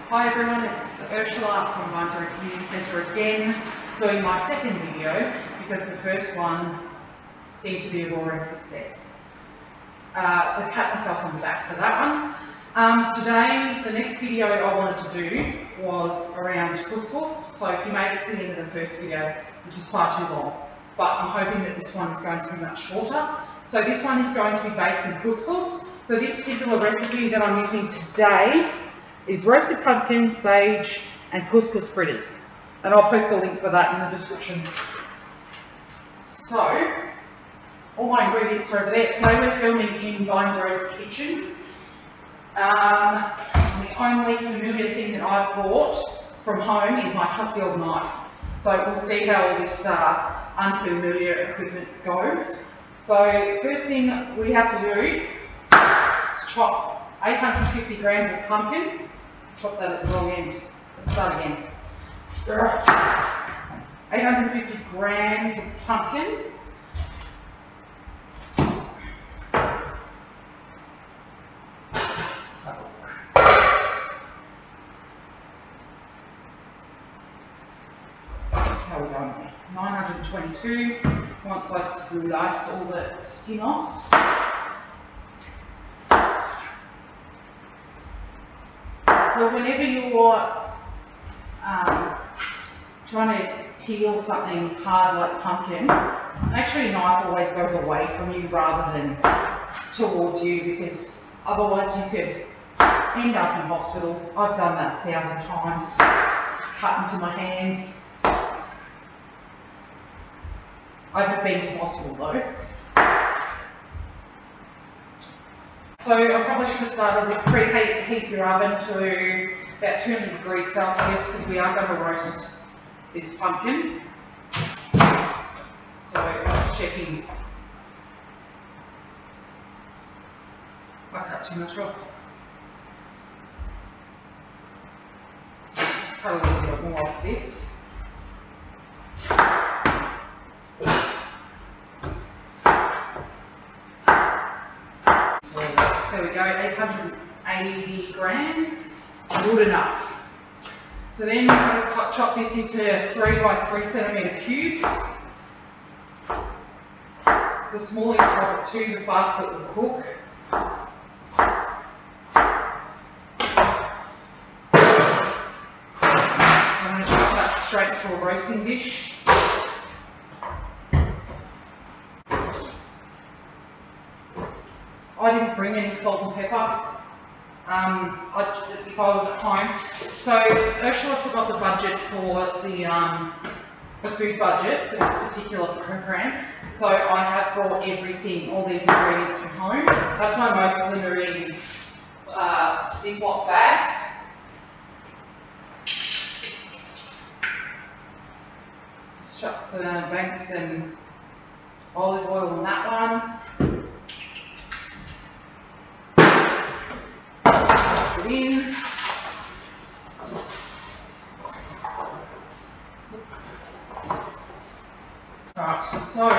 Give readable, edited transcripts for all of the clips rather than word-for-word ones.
Hi everyone, it's Ursula from Vine's Community Centre again, doing my second video because the first one seemed to be a roaring success. So pat myself on the back for that one. Today, the next video I wanted to do was around couscous. So if you made it to the end of the first video, which is far too long, but I'm hoping that this one is going to be much shorter. So this one is going to be based in couscous. So this particular recipe that I'm using today is roasted pumpkin, sage and couscous fritters, and I'll post a link for that in the description. So all my ingredients are over there. Today we're filming in Vine's kitchen. The only familiar thing that I've brought from home is my trusty old knife, so we'll see how all this unfamiliar equipment goes. So first thing we have to do is chop 850 grams of pumpkin. Chop that at the wrong end. Let's start again. 850 grams of pumpkin. Let's have a look. How are we going there? 922. Once I slice all the skin off. So whenever you're trying to peel something hard like pumpkin, actually a knife always goes away from you rather than towards you, because otherwise you could end up in hospital. I've done that 1,000 times, cut into my hands. I haven't been to hospital though. So I probably should have started with preheat your oven to about 200 degrees Celsius, because we are going to roast this pumpkin. So I'm just checking. I cut too much off. Just cut a little bit more off this. There we go, 880 grams, good enough. So then we're going to chop this into 3 by 3 centimetre cubes. The smaller you chop it to, the faster it will cook. I'm going to chop that straight to a roasting dish. I didn't bring any salt and pepper if I was at home. So Ursula forgot the budget for the food budget for this particular program. So I have brought everything, all these ingredients from home. That's why most of them are in Ziploc bags. Just chuck some banks and olive oil on that one. In. Right, so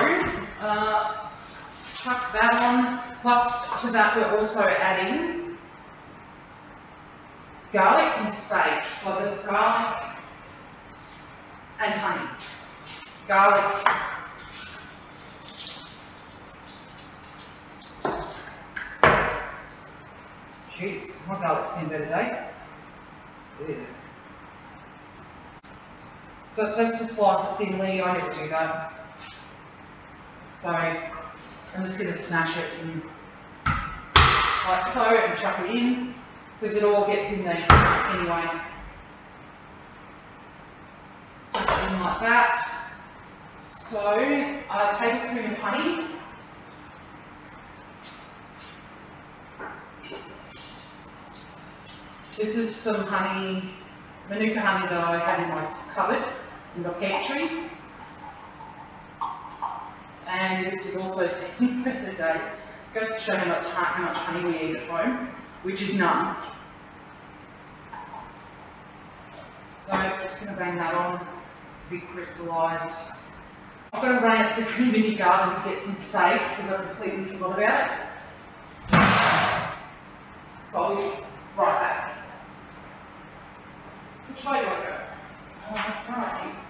chuck that on. Plus to that we're also adding garlic and sage. So the garlic and honey. Garlic. Jeez, my garlic's seen better days. Yeah. So it says to slice it thinly, I never do that. So I'm just going to smash it and like so and chuck it in, because it all gets in there anyway. So it's in like that. So a tablespoon of honey. This is some honey, Manuka honey that I had in my cupboard, in the pantry. And this is also seen better days. It goes to show how much honey we eat at home, which is none. So I'm just going to bang that on. It's a bit crystallised. I've got to run out to the community garden to get some sage, because I completely forgot about it. So I'll be right back. try your go. Alright, thanks.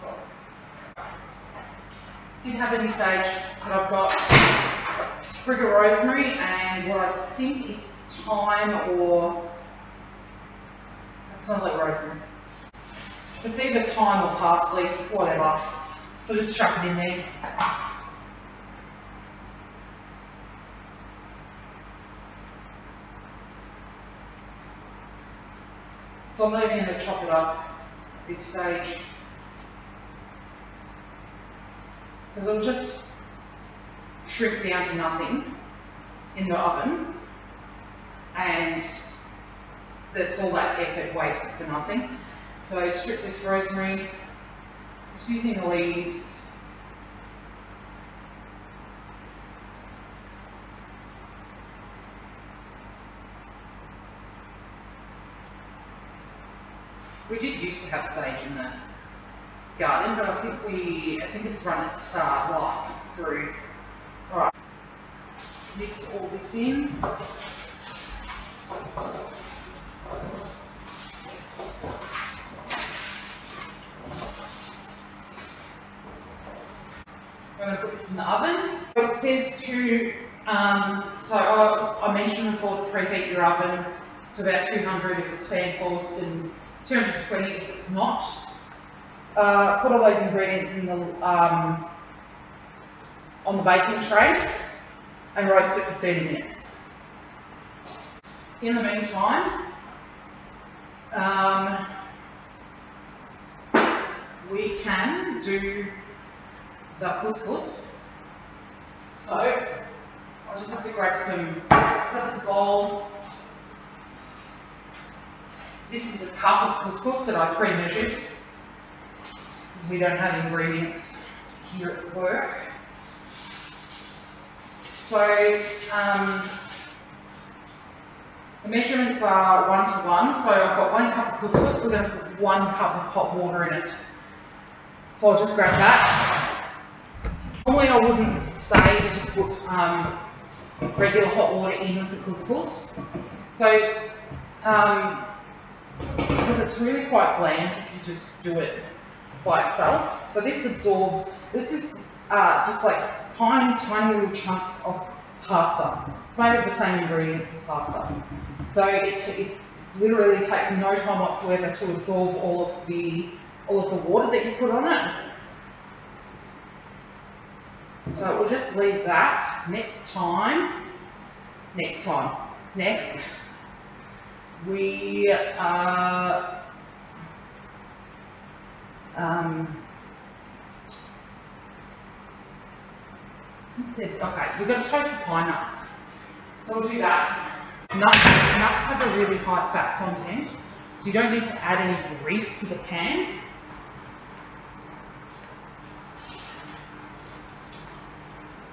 Didn't have any sage, but I've got a sprig of rosemary and what I think is thyme, or it smells like rosemary. It's either thyme or parsley, whatever. I'll just chuck it in there. So I'm not even going to chop it up at this stage, because it'll just shrink down to nothing in the oven, and that's all that effort wasted for nothing. So strip this rosemary, just using the leaves. We did used to have sage in the garden, but I think it's run its life through. Alright, mix all this in. I'm going to put this in the oven. It says to, so I mentioned before to preheat your oven to about 200 if it's fan forced and 220 if it's not. Put all those ingredients in the on the baking tray and roast it for 30 minutes. In the meantime, we can do the couscous. So I'll just have to grab some, that's the bowl. This is a cup of couscous that I pre-measured because we don't have ingredients here at work. So the measurements are 1 to 1. So I've got 1 cup of couscous. We're going to put 1 cup of hot water in it. So I'll just grab that. Normally I wouldn't say to just put regular hot water in with the couscous. So because it's really quite bland if you just do it by itself. So this absorbs, this is just like tiny little chunks of pasta. It's made of the same ingredients as pasta. So it's literally takes no time whatsoever to absorb all of the water that you put on it. So we'll just leave that. Next, we okay, we've got to toast the pine nuts. So we'll do that. Nuts have a really high fat content, so you don't need to add any grease to the pan.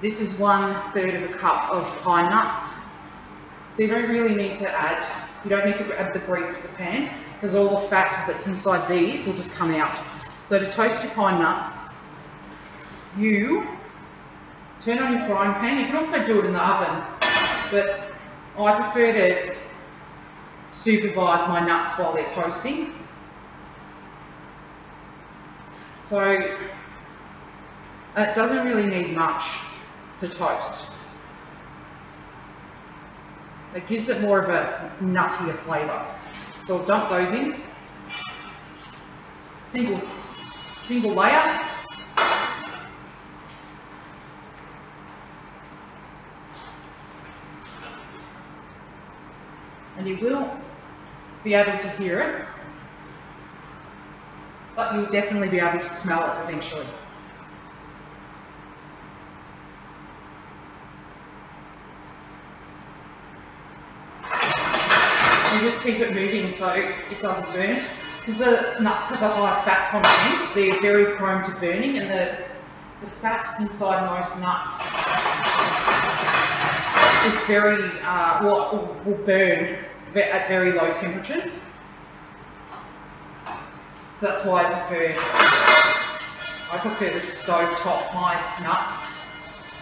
This is 1/3 of a cup of pine nuts. So you don't really need to add, you don't need to add the grease to the pan, because all the fat that's inside these will just come out. So to toast your pine nuts, you turn on your frying pan. You can also do it in the oven, but I prefer to supervise my nuts while they're toasting. So it doesn't really need much to toast. It gives it more of a nuttier flavour. So I'll dump those in. Single layer. And you will be able to hear it, but you'll definitely be able to smell it eventually. You just keep it moving so it doesn't burn. Because the nuts have a high fat content, they're very prone to burning, and the fat inside most nuts is very, will burn at very low temperatures. So that's why I prefer to stove top my nuts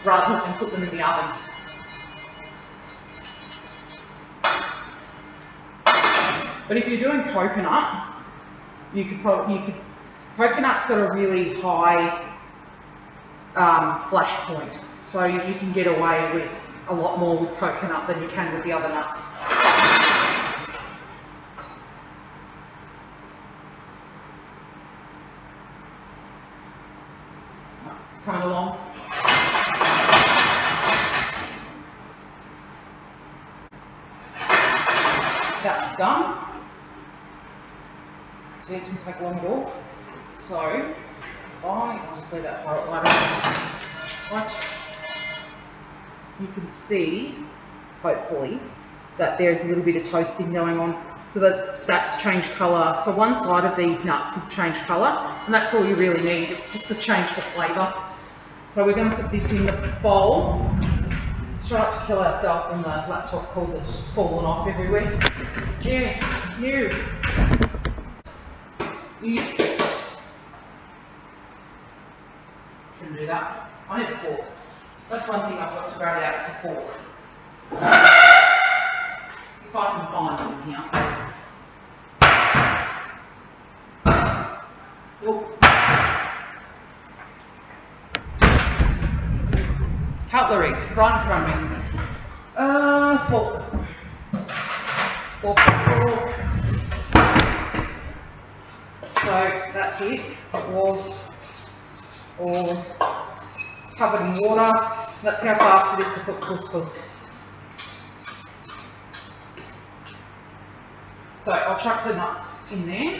rather than put them in the oven. But if you're doing coconut, coconut's got a really high flash point, so you can get away with a lot more with coconut than you can with the other nuts. It's coming along. That's done. So it didn't take long at all. So I'll just leave that part light on. Right. You can see, hopefully, that there's a little bit of toasting going on. So that's changed colour. So one side of these nuts have changed colour, and that's all you really need. It's just to change the flavour. So we're going to put this in the bowl. Let's try not to kill ourselves on the laptop cord that's just fallen off everywhere. Yeah, you. Yes. Shouldn't do that. I need a fork. That's one thing I've got to grab out, it's a fork. If I can find them here. Oh. Cutlery, right in front of me. Fork. Fork, fork. So that's it. It was all covered in water. That's how fast it is to cook couscous. So I'll chuck the nuts in there.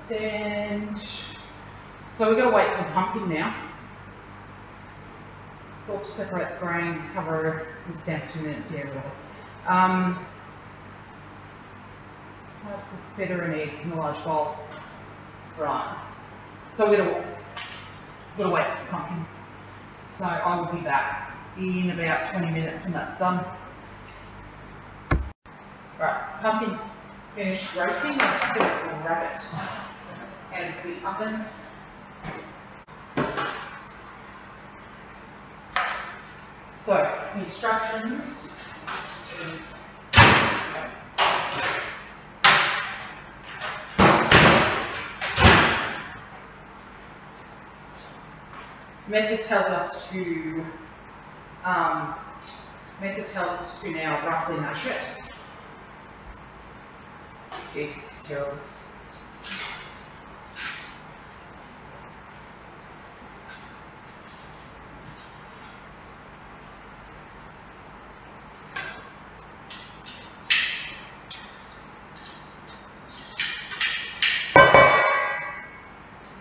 Stand. So we've got to wait for the pumpkin now. Fork to separate the grains, cover and stand for 2 minutes. Yeah, really. Let's put feta and egg in a large bowl. Right. So we're going to wait for the pumpkin. So I will be back in about 20 minutes when that's done. Right, pumpkin's finished roasting. Let's still wrap it out of the oven. So the instructions is method tells us to now roughly mash it. Jesus, it's terrible.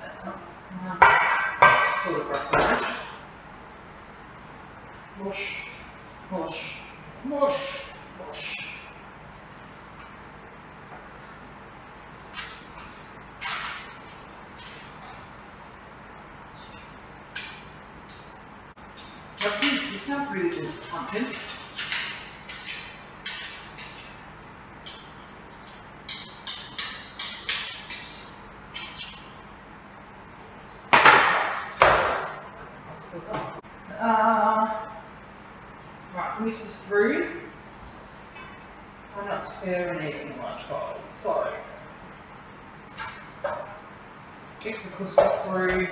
That's not sort of roughly mashed. Mush, mush, mush, mush. This sounds really good for pumpkin. Right, mix this through. Try not to fare and egg in a large bowl. So, mix the couscous through.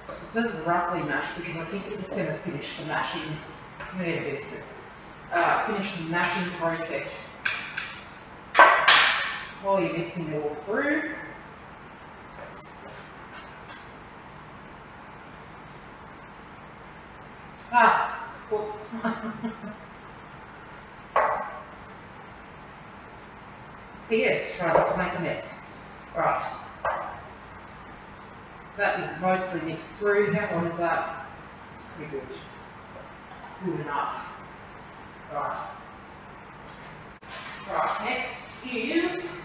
It says roughly mashed because I think it's going to finish the mashing. I'm going to get a bit of it. Finish the mashing process while you're mixing it all through. Whoops. P.S. Try not to make a mess. Right. That is mostly mixed through. What is that? It's pretty good. Good enough. Right. Right, next is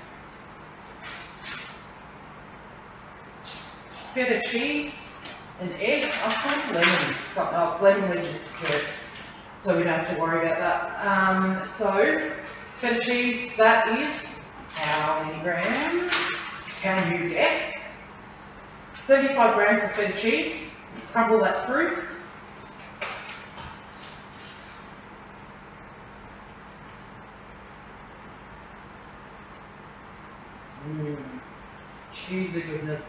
feta cheese. an egg. I'll find lemon, something else, lemon wedges to serve, so we don't have to worry about that. So, feta cheese, that is how many grams? Can you guess? 75 grams of feta cheese. Crumble that through. Cheesy goodness.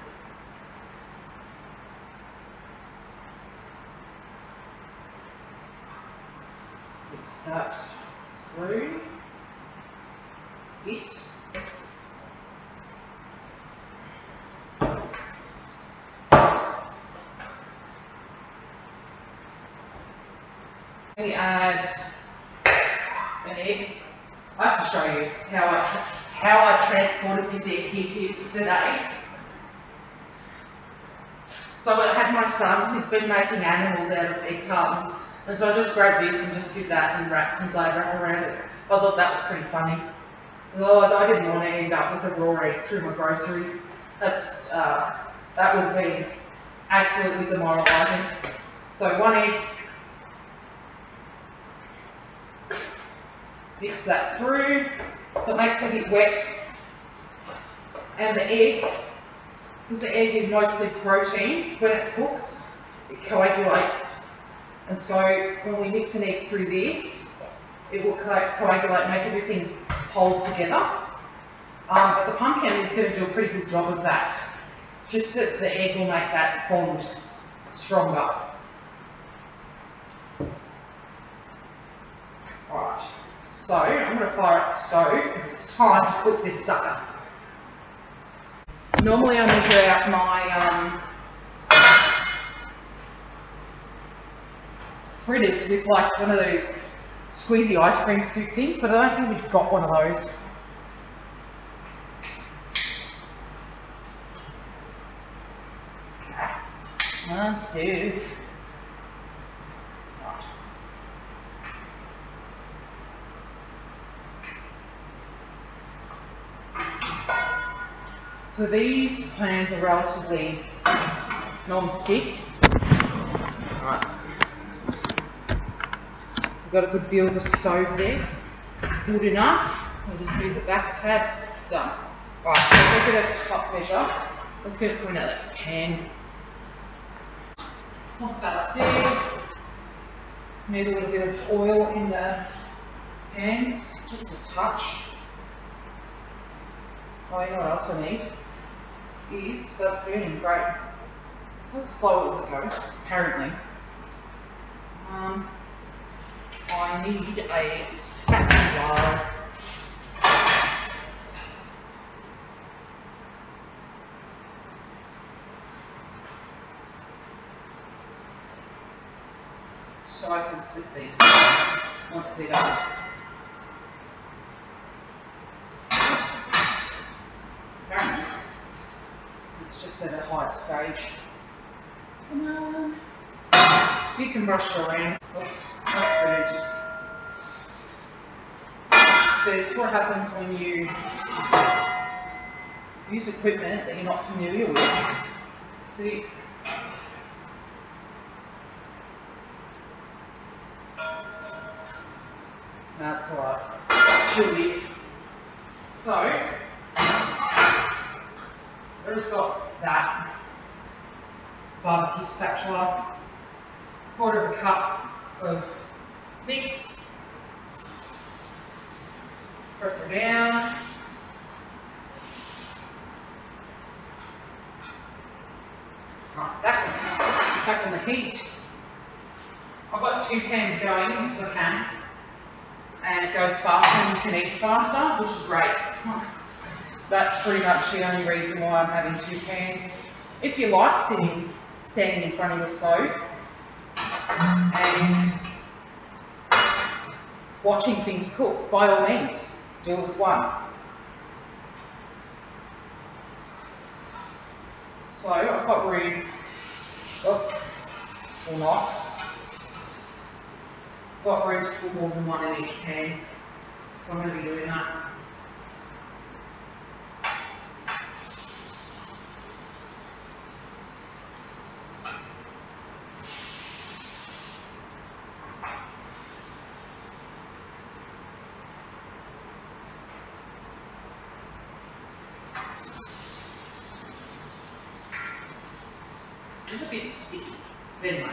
Mix that through it. We add an egg. I have to show you how I transported this egg here today. So I had my son, he's been making animals out of egg cartons, and so I just grabbed this and just did that and wrapped some glad wrap around it. I thought that was pretty funny. Otherwise I didn't want to end up with a raw egg through my groceries. That would be absolutely demoralising. So one egg, mix that through, it makes it a bit wet, and the egg, because the egg is mostly protein, when it cooks, it coagulates, and so when we mix an egg through this, it will coagulate, make everything hold together. But the pumpkin is going to do a pretty good job of that. It's just that the egg will make that bond stronger. Alright, so I'm going to fire up the stove because it's time to cook this sucker. Normally I measure out my fritters with like one of those squeezy ice cream scoop things, but I don't think we've got one of those. On stove. Right. So these pans are relatively non-stick. Right. We've got a good view of the stove there. Good enough. We'll just move it back a tad. Done. Right, so look at a cup measure. Let's get it through another pan. Pop that up there. Need a little bit of oil in the pans, just a touch. Oh, you know what else I need? That's burning great. It's not as slow as it goes, apparently. I need a spatula. So I can flip these once they're done. Apparently, it's just at a high stage. Come on. You can brush it around. Oops, that's burnt. There's what happens when you use equipment that you're not familiar with. See? That's alright. She'll live. So, I've just got that barbecue spatula, quarter of a cup of mix, press her down, right, back on the heat. I've got 2 pans going because I can, and it goes faster and you can eat faster, which is great. That's pretty much the only reason why I'm having 2 pans. If you like standing in front of your stove and watching things cook, by all means, do it with one. So I've got room, or not, got room to put more than one in each pan, so I'm going to be doing that. It's a bit sticky. But anyway.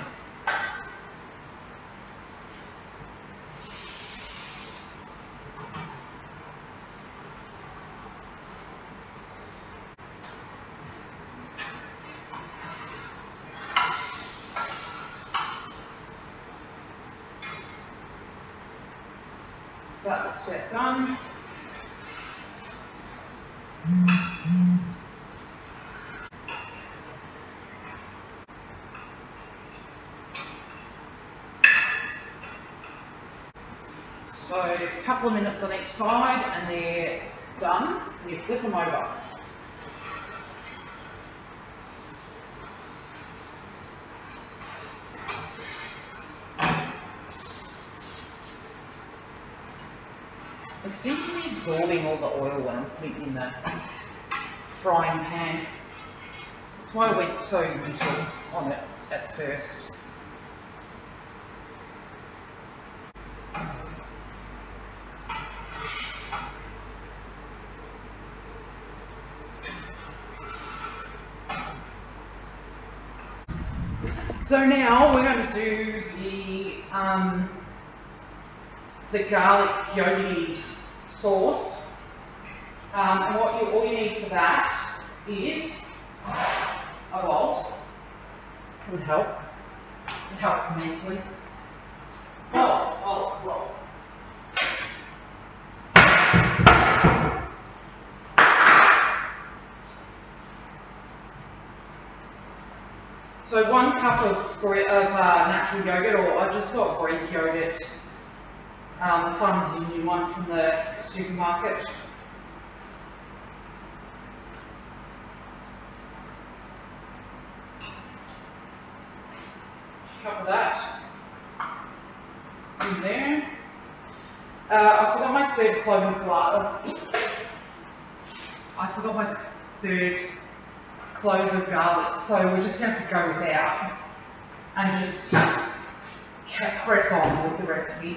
That looks about done. So a couple of minutes on each side and they're done. And you flip them over. They seem to be absorbing all the oil when I'm putting it in the frying pan. That's why I went so little on it at first. So now we're going to do the garlic yogurty sauce, and all you need for that is a bowl. It would help. It helps immensely. Roll. So 1 cup of natural yogurt, or I just got Greek yogurt. The Farmers Union one from the supermarket. Cup of that in there. I forgot my third clove of garlic, so we're just going to have to go without and just press on with the recipe.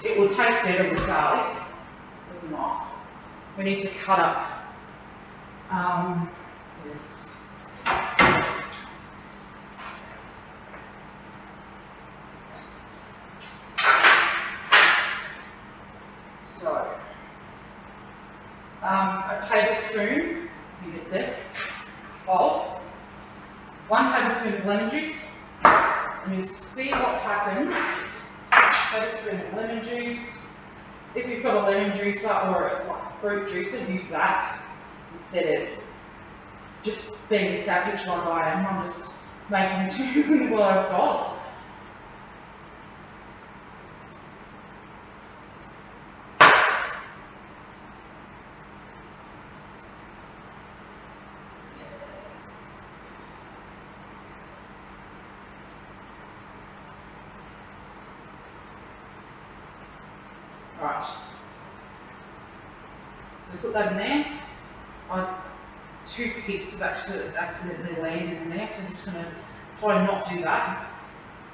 It will taste better with garlic. Does not. We need to cut up. So, a tablespoon, you can see, of 1 tablespoon of lemon juice, and you see what happens. Tablespoon of lemon juice. If you've got a lemon juicer or a fruit juicer, use that instead of just being a savage like I am. I'm just making do what I've got. Right, so put that in there. 2 picks have actually accidentally landed in there, so I'm just going to try and not do that.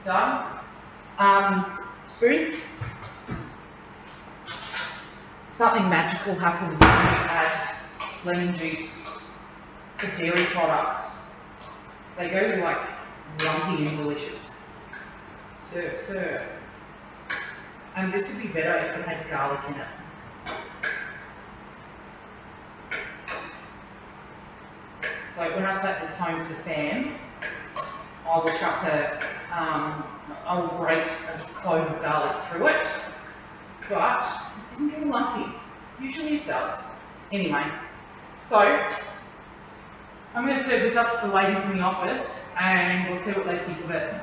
Done. Spoon. Something magical happens when you add lemon juice to dairy products. They go like lumpy and delicious. Stir, stir. And this would be better if it had garlic in it. So when I take this home to the fam, I will chuck I will grate a clove of garlic through it, but it didn't get lumpy. Usually it does. Anyway, so I'm going to serve this up to the ladies in the office and we'll see what they think of it.